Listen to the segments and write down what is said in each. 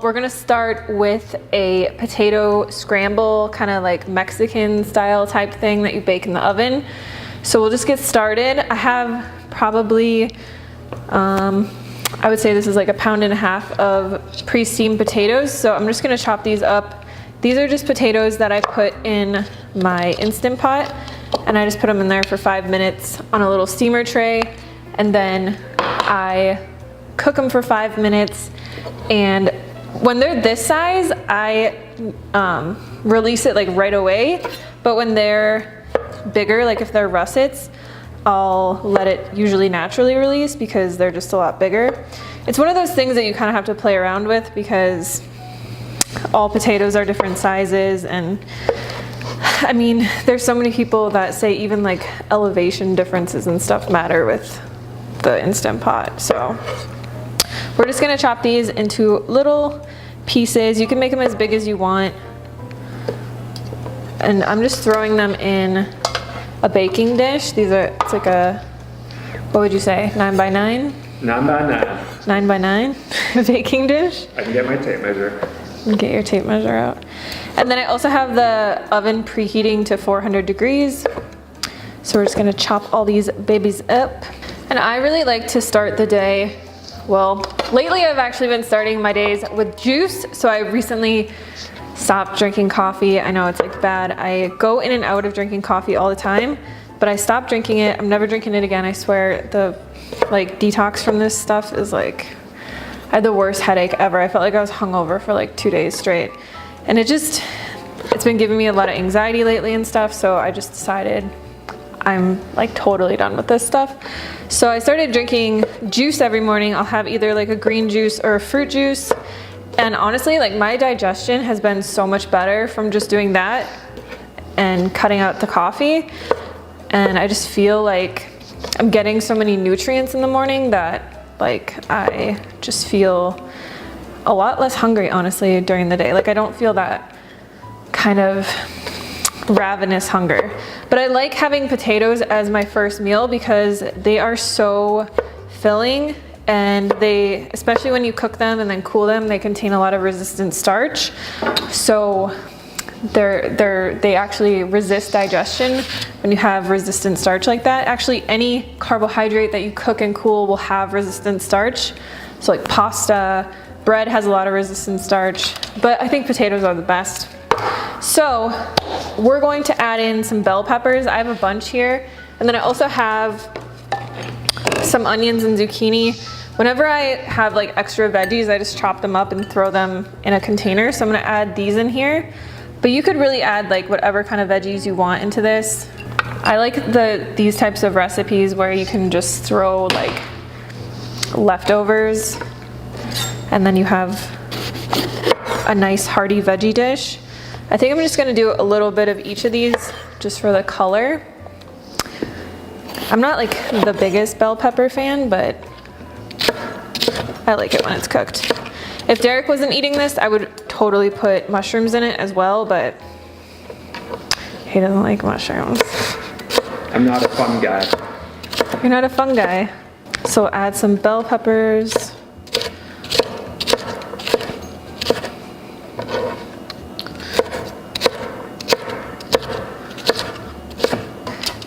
We're gonna start with a potato scramble, kind of like Mexican style type thing that you bake in the oven. So we'll just get started. I have probably, I would say this is like 1.5 pounds of pre-steamed potatoes. So I'm just gonna chop these up. These are just potatoes that I put in my Instant Pot, and I just put them in there for 5 minutes on a little steamer tray, and then I cook them for 5 minutes. And when they're this size, I release it like right away. But when they're bigger, like if they're russets, I'll let it usually naturally release because they're just a lot bigger. It's one of those things that you kind of have to play around with because all potatoes are different sizes. And I mean, there's so many people that say even like elevation differences and stuff matter with the Instant Pot. So we're just gonna chop these into little pieces. You can make them as big as you want. And I'm just throwing them in a baking dish. These are, it's like a, what would you say, 9 by 9? 9 by 9. 9 by 9 baking dish. I can get my tape measure. Get your tape measure out. And then I also have the oven preheating to 400 degrees. So we're just gonna chop all these babies up. And I really like to start the day, well, lately I've actually been starting my days with juice. So I recently stopped drinking coffee. I know it's like bad. I go in and out of drinking coffee all the time, but I stopped drinking it. I'm never drinking it again. I swear the like detox from this stuff is like, I had the worst headache ever. I felt like I was hungover for like 2 days straight. And it's been giving me a lot of anxiety lately and stuff. So I just decided I'm like totally done with this stuff. So I started drinking juice every morning. I'll have either like a green juice or a fruit juice. And honestly, like my digestion has been so much better from just doing that and cutting out the coffee. And I just feel like I'm getting so many nutrients in the morning that like I just feel a lot less hungry, honestly, during the day. Like I don't feel that kind of ravenous hunger. But I like having potatoes as my first meal because they are so filling, and they, especially when you cook them and then cool them, they contain a lot of resistant starch. So they actually resist digestion when you have resistant starch like that. Actually, any carbohydrate that you cook and cool will have resistant starch. So like pasta, bread has a lot of resistant starch, but I think potatoes are the best. So we're going to add in some bell peppers. I have a bunch here. And then I also have some onions and zucchini. Whenever I have like extra veggies, I just chop them up and throw them in a container. So I'm gonna add these in here. But you could really add like whatever kind of veggies you want into this. I like these types of recipes where you can just throw like leftovers and then you have a nice hearty veggie dish. I think I'm just gonna do a little bit of each of these just for the color. I'm not like the biggest bell pepper fan, but I like it when it's cooked. If Derek wasn't eating this, I would totally put mushrooms in it as well, but he doesn't like mushrooms. I'm not a fun guy. You're not a fun guy. So add some bell peppers.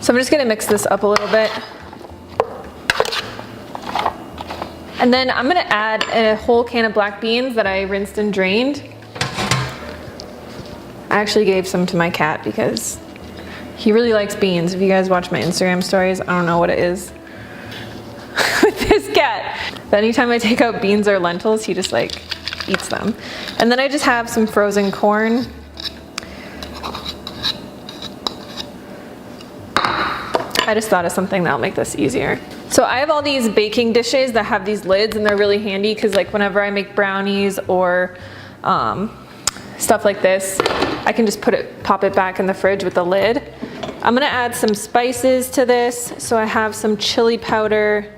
So I'm just gonna mix this up a little bit. And then I'm gonna add a whole can of black beans that I rinsed and drained. I actually gave some to my cat because he really likes beans. If you guys watch my Instagram stories, I don't know what it is with this cat. But anytime I take out beans or lentils, he just like eats them. And then I just have some frozen corn. I just thought of something that'll make this easier. So I have all these baking dishes that have these lids, and they're really handy because like whenever I make brownies or stuff like this, I can just pop it back in the fridge with the lid. I'm gonna add some spices to this. So I have some chili powder,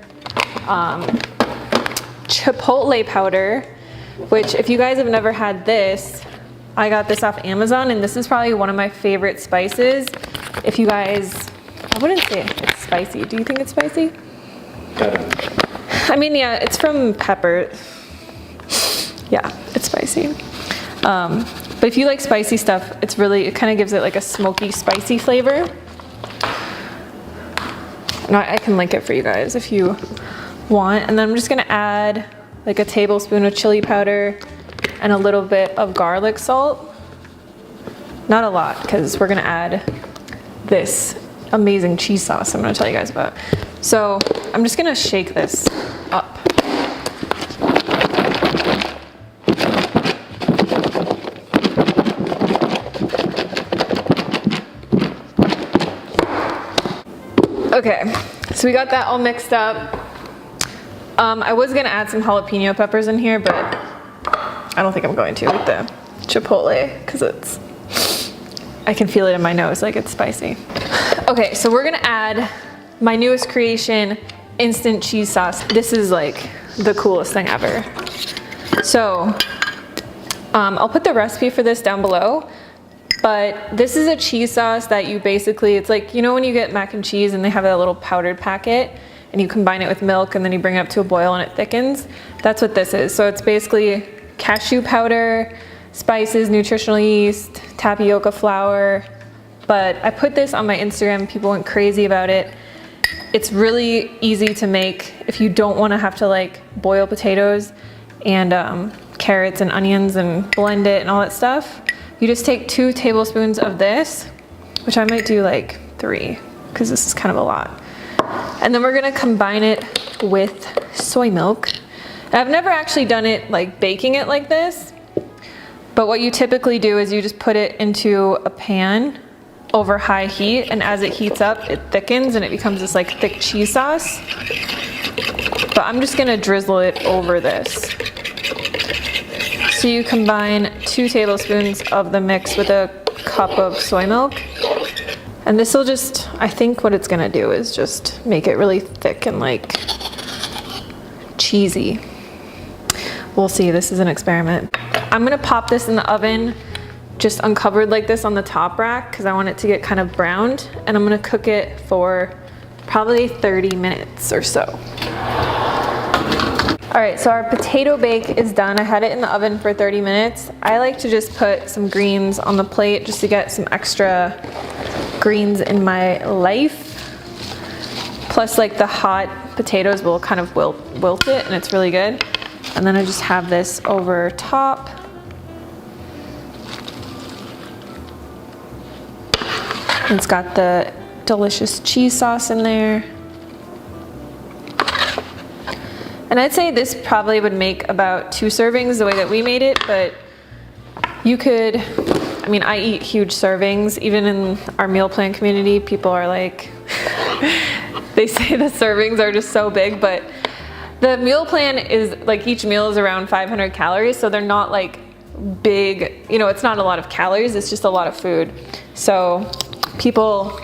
chipotle powder, which if you guys have never had this, I got this off Amazon, and this is probably one of my favorite spices. If you guys, I wouldn't say it's spicy. Do you think it's spicy? I mean, yeah, it's from pepper. Yeah, it's spicy. But if you like spicy stuff, it kind of gives it like a smoky, spicy flavor. And I can link it for you guys if you want. And then I'm just gonna add like a tablespoon of chili powder and a little bit of garlic salt. Not a lot, because we're gonna add this amazing cheese sauce I'm gonna tell you guys about. So I'm just gonna shake this up. Okay, so we got that all mixed up. I was gonna add some jalapeno peppers in here, but I don't think I'm going to with the chipotle, because I can feel it in my nose, like it's spicy. Okay, so we're gonna add my newest creation, instant cheese sauce. This is like the coolest thing ever. So I'll put the recipe for this down below, but this is a cheese sauce that you basically, it's like, you know when you get mac and cheese and they have that little powdered packet and you combine it with milk and then you bring it up to a boil and it thickens? That's what this is. So it's basically cashew powder, spices, nutritional yeast, tapioca flour. But I put this on my Instagram, people went crazy about it. It's really easy to make if you don't want to have to like boil potatoes and carrots and onions and blend it and all that stuff. You just take 2 tablespoons of this, which I might do like 3, because this is kind of a lot. And then we're gonna combine it with soy milk. And I've never actually done it like baking it like this, but what you typically do is you just put it into a pan over high heat, and as it heats up, it thickens and it becomes this like thick cheese sauce. But I'm just gonna drizzle it over this. So you combine 2 tablespoons of the mix with a cup of soy milk. And this will just, I think what it's gonna do is just make it really thick and like cheesy. We'll see, this is an experiment. I'm gonna pop this in the oven, just uncovered like this on the top rack, because I want it to get kind of browned. And I'm gonna cook it for probably 30 minutes or so. All right, so our potato bake is done. I had it in the oven for 30 minutes. I like to just put some greens on the plate just to get some extra greens in my life. Plus like the hot potatoes will kind of wilt it, and it's really good. And then I just have this over top. It's got the delicious cheese sauce in there. And I'd say this probably would make about 2 servings the way that we made it, but you could, I mean, I eat huge servings. Even in our meal plan community, people are like, they say the servings are just so big, but the meal plan is like, each meal is around 500 calories, so they're not like big, you know, it's not a lot of calories, it's just a lot of food. So people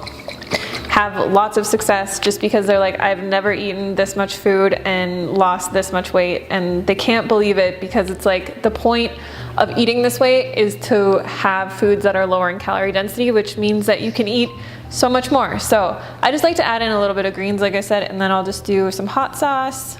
have lots of success just because they're like, I've never eaten this much food and lost this much weight, and they can't believe it, because it's like the point of eating this way is to have foods that are lower in calorie density, which means that you can eat so much more. So I just like to add in a little bit of greens, like I said, and then I'll just do some hot sauce.